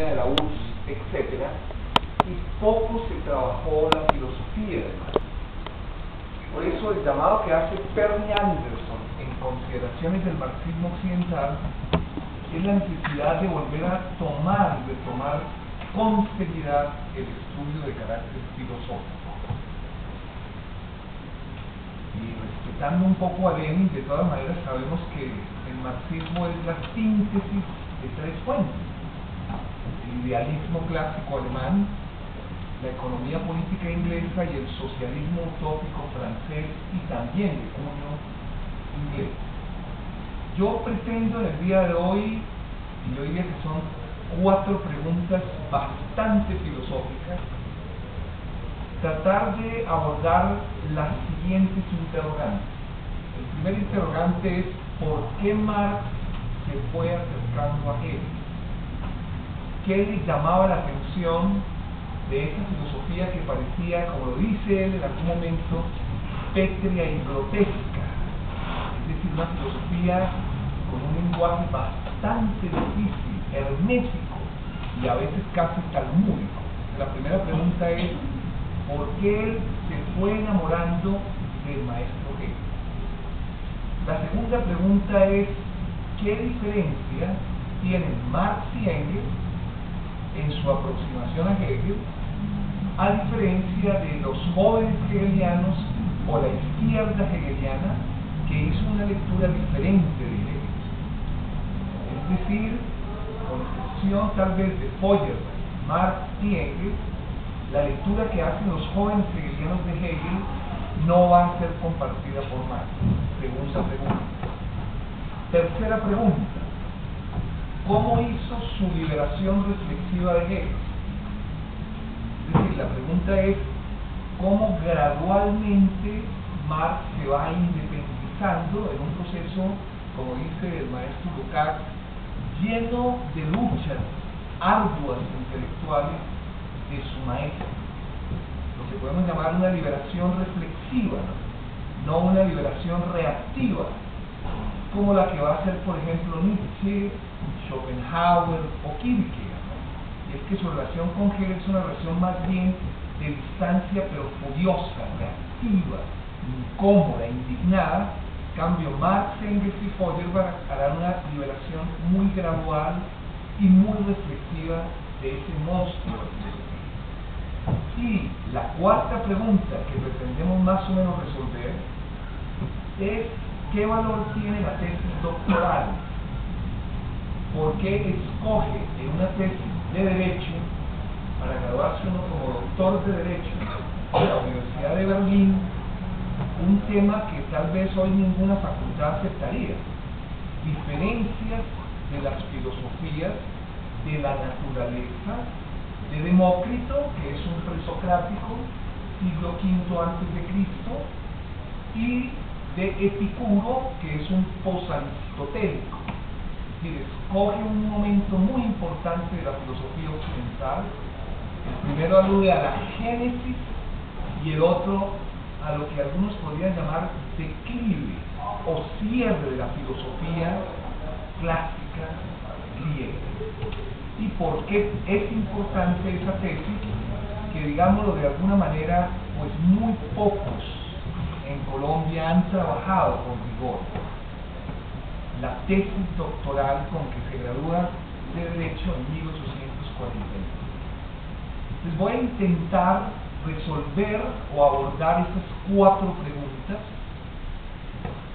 economía de la URSS, etc. Y poco se trabajó la filosofía de Marx. Por eso el llamado que hace Bernie Anderson en Consideraciones del marxismo occidental es la necesidad de volver a tomar con seriedad el estudio de carácter filosófico. Y respetando un poco a Lenin, de todas maneras sabemos que el marxismo es la síntesis de tres fuentes: el idealismo clásico alemán, la economía política inglesa y el socialismo utópico francés y también de cuño inglés. Yo pretendo en el día de hoy, y yo diría que son 4 preguntas bastante filosóficas, tratar de abordar las siguientes interrogantes. El primer interrogante es: ¿por qué Marx se fue acercando a Hegel? ¿Qué le llamaba la atención de esa filosofía que parecía, como lo dice él en algún momento, pétrea y grotesca? Es decir, una filosofía con un lenguaje bastante difícil, hermético y a veces casi talmúdico. La primera pregunta es: ¿por qué él se fue enamorando del maestro Hegel? La segunda pregunta es: ¿qué diferencia tienen Marx y Engels en su aproximación a Hegel, a diferencia de los jóvenes hegelianos o la izquierda hegeliana, que hizo una lectura diferente de Hegel? Es decir, con excepción tal vez de Feuerbach, Marx y Engels, la lectura que hacen los jóvenes hegelianos de Hegel no va a ser compartida por Marx. Segunda pregunta. Tercera pregunta: ¿cómo hizo su liberación reflexiva de Hegel? Es decir, la pregunta es: ¿cómo gradualmente Marx se va independizando en un proceso, como dice el maestro Lukács, lleno de luchas arduas intelectuales de su maestro? Lo que podemos llamar una liberación reflexiva, no una liberación reactiva, como la que va a hacer, por ejemplo, Nietzsche, Schopenhauer o Kierkegaard. Y es que su relación con Hegel es una relación más bien de distancia, pero furiosa, reactiva, incómoda, indignada. En cambio, Marx, Engels y Feuerbach harán una liberación muy gradual y muy reflexiva de ese monstruo de filosofía. Y la cuarta pregunta que pretendemos más o menos resolver es: ¿qué valor tiene la tesis doctoral? ¿Por qué escoge en una tesis de Derecho, para graduarse uno como doctor de Derecho de la Universidad de Berlín, un tema que tal vez hoy ninguna facultad aceptaría? Diferencias de las filosofías de la naturaleza de Demócrito, que es un presocrático, siglo V antes de Cristo, y de Epicuro, que es un posaristotélico. Es decir, escoge un momento muy importante de la filosofía occidental. El primero alude a la génesis y el otro a lo que algunos podrían llamar declive o cierre de la filosofía clásica griega. ¿Y por qué es importante esa tesis? Que, digámoslo de alguna manera, pues muy pocos en Colombia han trabajado con rigor. La tesis doctoral con que se gradúa de Derecho en 1841. Entonces voy a intentar resolver o abordar estas 4 preguntas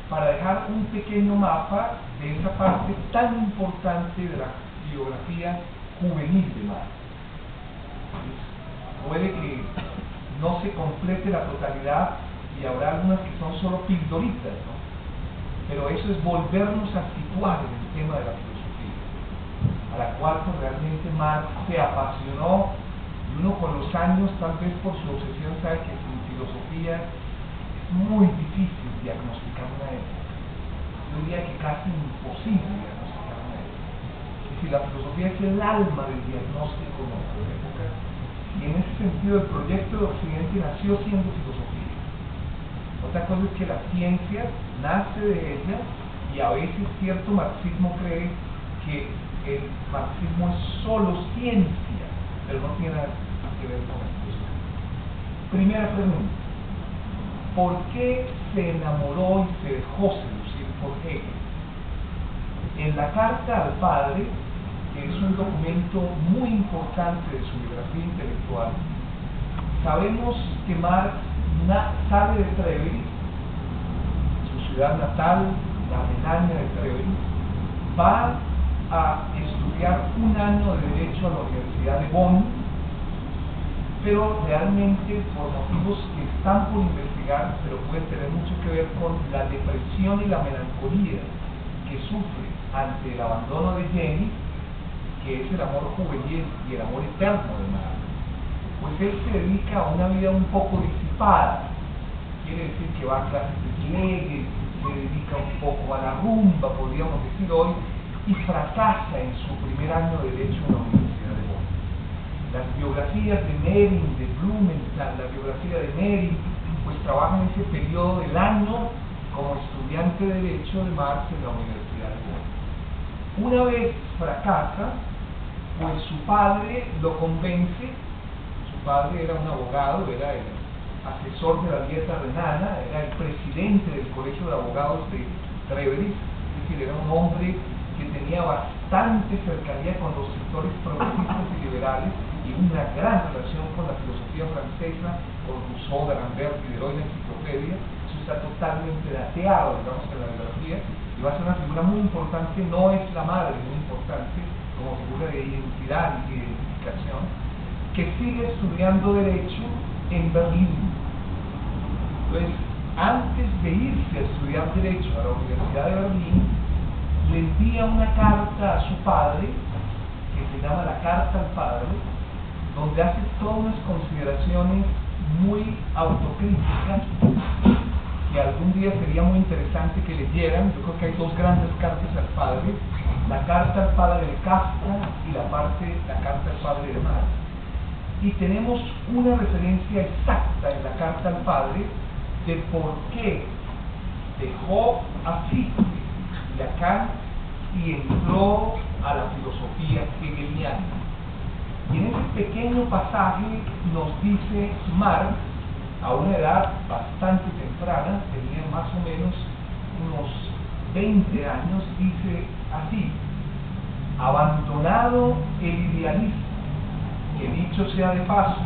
para dejar un pequeño mapa de esa parte tan importante de la biografía juvenil de Marx. Puede que no se complete la totalidad y habrá algunas que son solo pildoritas, ¿no? Pero eso es volvernos a situar en el tema de la filosofía, a la cual pues, realmente Marx se apasionó, y uno con los años, tal vez por su obsesión, sabe que sin filosofía es muy difícil diagnosticar una época. Yo diría que casi imposible diagnosticar una época. Es decir, la filosofía es el alma del diagnóstico de nuestra época, y en ese sentido el proyecto de Occidente nació siendo filosofía. Otra cosa es que la ciencia nace de ella, y a veces cierto marxismo cree que el marxismo es solo ciencia, pero no tiene nada que ver con la filosofía. Primera pregunta: ¿por qué se enamoró y se dejó seducir por Hegel? En la carta al padre, que es un documento muy importante de su biografía intelectual, sabemos que Marx sale de Treveris, su ciudad natal, la Renania de Treveris, va a estudiar un año de Derecho a la Universidad de Bonn, pero realmente por motivos que están por investigar, pero pueden tener mucho que ver con la depresión y la melancolía que sufre ante el abandono de Jenny, que es el amor juvenil y el amor eterno de Marx. Pues él se dedica a una vida un poco disipada, quiere decir que va a clases de Schlegel, se dedica un poco a la rumba, podríamos decir hoy, y fracasa en su primer año de Derecho en la Universidad de Bonn. Las biografías de Mehring, de Blumenthal, la biografía de Mehring, pues trabajan ese periodo del año como estudiante de Derecho de Marx en la Universidad de Bonn. Una vez fracasa, pues su padre lo convence. Su padre era un abogado, era el asesor de la dieta renana, era el presidente del colegio de abogados de Treveris, es decir, era un hombre que tenía bastante cercanía con los sectores progresistas y liberales y una gran relación con la filosofía francesa, con Rousseau, d'Alembert y Diderot en la enciclopedia. Eso está totalmente dateado, digamos, en la biografía, y va a ser una figura muy importante. No es la madre muy importante como figura de identidad y de identificación, que sigue estudiando Derecho en Berlín. Entonces, antes de irse a estudiar Derecho a la Universidad de Berlín, le envía una carta a su padre, que se llama la Carta al Padre, donde hace todas unas consideraciones muy autocríticas, que algún día sería muy interesante que leyeran. Yo creo que hay dos grandes cartas al padre: la Carta al Padre de Kafka y la Carta al Padre de Marx. Y tenemos una referencia exacta en la Carta al Padre de por qué dejó a Fichte y a Kant y entró a la filosofía hegeliana. Y en ese pequeño pasaje nos dice Marx, a una edad bastante temprana, tenía más o menos unos 20 años, dice así: abandonado el idealismo, que dicho sea de paso,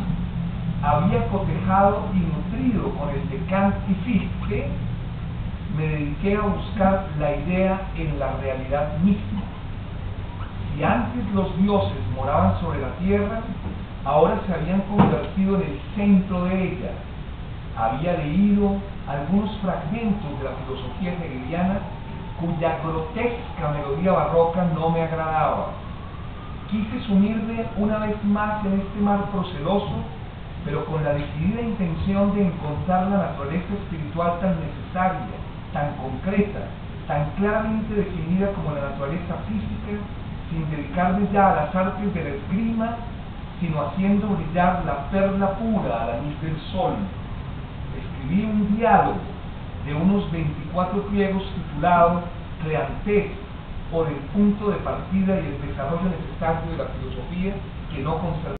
había cotejado y nutrido con el de Kant y Fichte, me dediqué a buscar la idea en la realidad misma. Si antes los dioses moraban sobre la tierra, ahora se habían convertido en el centro de ella. Había leído algunos fragmentos de la filosofía hegeliana cuya grotesca melodía barroca no me agradaba. Quise sumirme una vez más en este mar proceloso, pero con la decidida intención de encontrar la naturaleza espiritual tan necesaria, tan concreta, tan claramente definida como la naturaleza física, sin dedicarme ya a las artes de la esgrima, sino haciendo brillar la perla pura a la luz del sol. Escribí un diálogo de unos 24 pliegos titulado Creantez, por el punto de partida y el desarrollo necesario de la filosofía, que no conservé.